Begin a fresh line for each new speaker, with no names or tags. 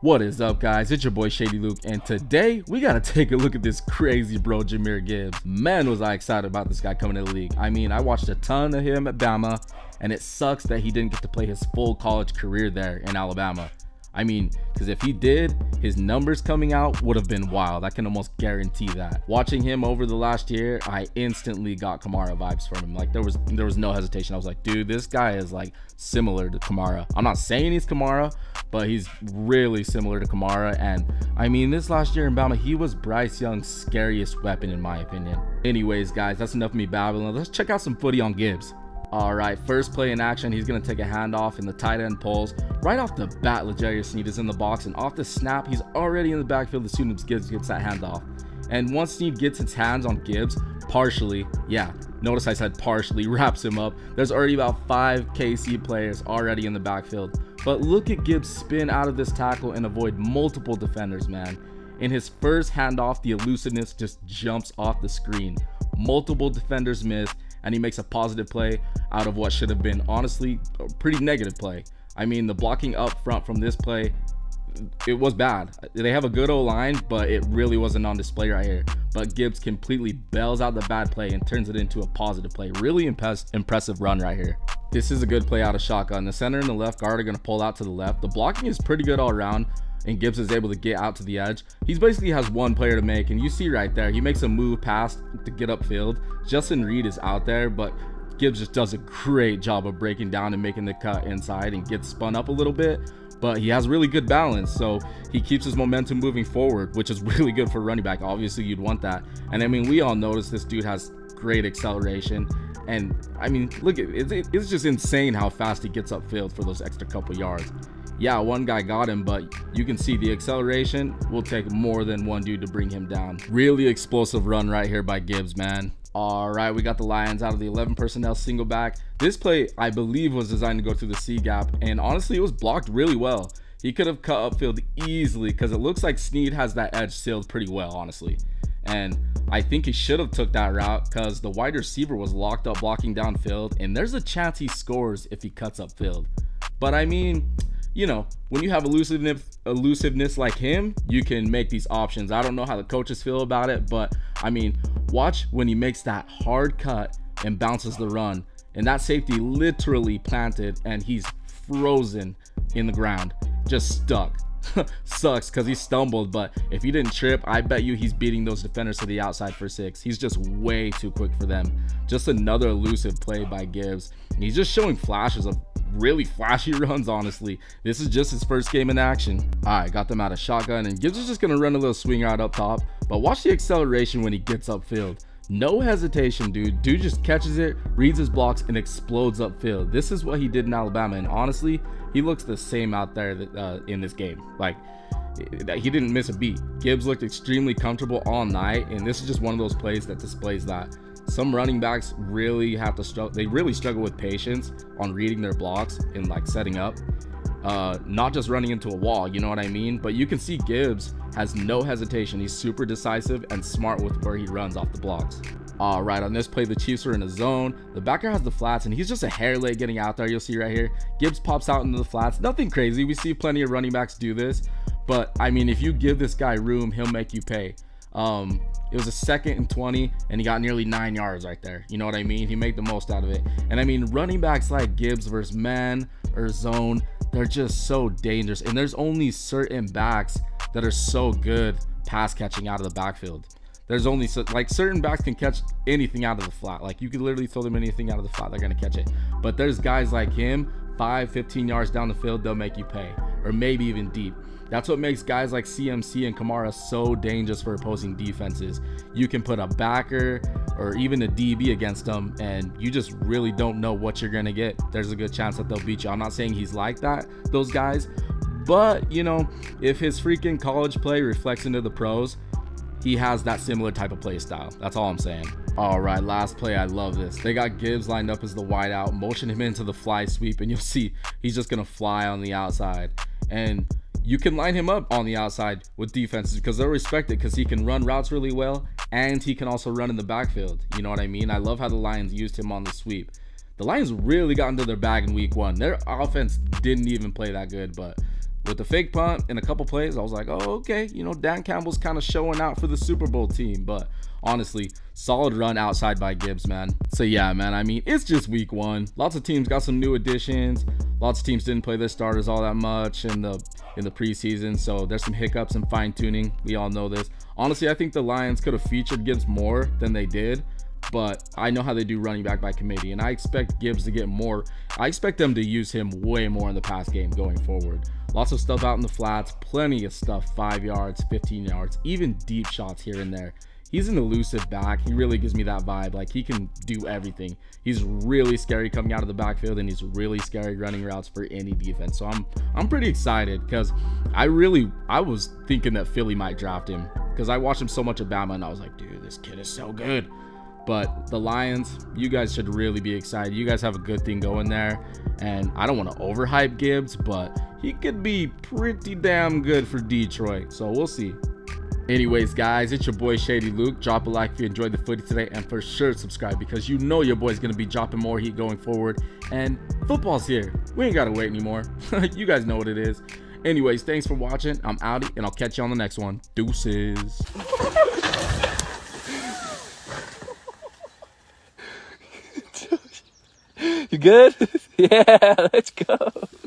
What is up, guys? It's your boy Shady Luke, and today we gotta take a look at this crazy bro Jahmyr Gibbs. Man, was I excited about this guy coming to the league. I mean, I watched a ton of him at Bama, and it sucks that he didn't get to play his full college career there in Alabama. I mean, because if he did, his numbers coming out would have been wild. I can almost guarantee that. Watching him over the last year, I instantly got Kamara vibes from him. Like there was no hesitation. I was like, dude, this guy is like similar to Kamara. I'm not saying he's Kamara, but he's really similar to Kamara. And I mean, this last year in Bama, he was Bryce Young's scariest weapon in my opinion. Anyways, guys, that's enough of me babbling. Let's check out some footy on Gibbs. All right, first play in action, he's going to take a handoff and the tight end pulls. Right off the bat, L'Jarius Sneed is in the box, and off the snap, he's already in the backfield as soon as Gibbs gets that handoff. And once Sneed gets his hands on Gibbs, partially, yeah, notice I said partially, wraps him up. There's already about 5 KC players already in the backfield. But look at Gibbs spin out of this tackle and avoid multiple defenders, man. In his first handoff, the elusiveness just jumps off the screen. Multiple defenders missed, and he makes a positive play out of what should have been honestly a pretty negative play. I mean, the blocking up front from this play, it was bad. They have a good O-line, but it really wasn't on display right here. But Gibbs completely bails out the bad play and turns it into a positive play. Really impressive run right here. This is a good play out of shotgun. The center and the left guard are going to pull out to the left. The blocking is pretty good all around, and Gibbs is able to get out to the edge. He basically has one player to make, and you see right there, he makes a move past to get upfield. Justin Reed is out there, but Gibbs just does a great job of breaking down and making the cut inside and gets spun up a little bit, but he has really good balance, so he keeps his momentum moving forward, which is really good for running back. Obviously, you'd want that. And I mean, we all notice this dude has great acceleration, and I mean, look, it's just insane how fast he gets upfield for those extra couple yards. Yeah, one guy got him, but you can see the acceleration will take more than one dude to bring him down. Really explosive run right here by Gibbs, man. All right, we got the Lions out of the 11 personnel single back. This play, I believe, was designed to go through the C gap, and honestly, it was blocked really well. He could have cut upfield easily because it looks like Sneed has that edge sealed pretty well, honestly. And I think he should have took that route because the wide receiver was locked up blocking downfield, and there's a chance he scores if he cuts upfield. But I mean, you know, when you have elusiveness like him, you can make these options. I don't know how the coaches feel about it, but I mean, watch when he makes that hard cut and bounces the run, and that safety literally planted and he's frozen in the ground, just stuck. Sucks because he stumbled, but if he didn't trip, I bet you he's beating those defenders to the outside for 6. He's just way too quick for them. Just another elusive play by Gibbs, and he's just showing flashes of really flashy runs. Honestly, this is just his first game in action. All right, got them out of shotgun, and Gibbs is just gonna run a little swing out up top, but watch the acceleration when he gets upfield. No hesitation, dude just catches it, reads his blocks, and explodes upfield. This is what he did in Alabama, and honestly, he looks the same out there in this game. Like, he didn't miss a beat. Gibbs looked extremely comfortable all night, and this is just one of those plays that displays that. Some running backs really have to struggle. They really struggle with patience on reading their blocks and like setting up, not just running into a wall, you know what I mean? But you can see Gibbs has no hesitation. He's super decisive and smart with where he runs off the blocks. All right, on this play, the Chiefs are in a zone. The backer has the flats, and he's just a hair late getting out there. You'll see right here. Gibbs pops out into the flats. Nothing crazy. We see plenty of running backs do this, but I mean, if you give this guy room, he'll make you pay. It was a 2nd and 20, and he got nearly 9 yards right there. You know what I mean? He made the most out of it. And I mean, running backs like Gibbs versus man or zone, they're just so dangerous. And there's only certain backs that are so good pass catching out of the backfield. There's only like certain backs can catch anything out of the flat. Like you could literally throw them anything out of the flat, they're gonna catch it. But there's guys like him, 5-15 yards down the field, they'll make you pay, or maybe even deep. That's what makes guys like CMC and Kamara so dangerous for opposing defenses. You can put a backer or even a DB against them, and you just really don't know what you're gonna get. There's a good chance that they'll beat you. I'm not saying he's like that, those guys, but you know, if his freaking college play reflects into the pros, he has that similar type of play style. That's all I'm saying. All right, last play. I love this. They got Gibbs lined up as the wide out, motion him into the fly sweep, and you'll see he's just gonna fly on the outside. And you can line him up on the outside with defenses because they'll respect it because he can run routes really well, and he can also run in the backfield. You know what I mean? I love how the Lions used him on the sweep. The Lions really got into their bag in week 1. Their offense didn't even play that good, but with the fake punt and a couple plays, I was like, oh, okay, you know, Dan Campbell's kind of showing out for the Super Bowl team. But honestly, solid run outside by Gibbs, man. So yeah, man, I mean, it's just week 1. Lots of teams got some new additions. Lots of teams didn't play their starters all that much in the preseason, so there's some hiccups and fine-tuning. We all know this. Honestly, I think the Lions could have featured Gibbs more than they did, but I know how they do running back by committee, and I expect Gibbs to get more. I expect them to use him way more in the pass game going forward. Lots of stuff out in the flats, plenty of stuff, 5 yards, 15 yards, even deep shots here and there. He's an elusive back. He really gives me that vibe. Like, he can do everything. He's really scary coming out of the backfield, and he's really scary running routes for any defense. So I'm pretty excited, because I was thinking that Philly might draft him, because I watched him so much at Bama, and I was like, dude, this kid is so good. But the Lions, you guys should really be excited. You guys have a good thing going there, and I don't want to overhype Gibbs, but he could be pretty damn good for Detroit. So we'll see. Anyways, guys, it's your boy Shady Luke. Drop a like if you enjoyed the footy today, and for sure subscribe, because you know your boy's gonna be dropping more heat going forward, and football's here. We ain't gotta wait anymore. You guys know what it is. Anyways, thanks for watching. I'm outie, and I'll catch you on the next one. Deuces.
You good? Yeah, let's go.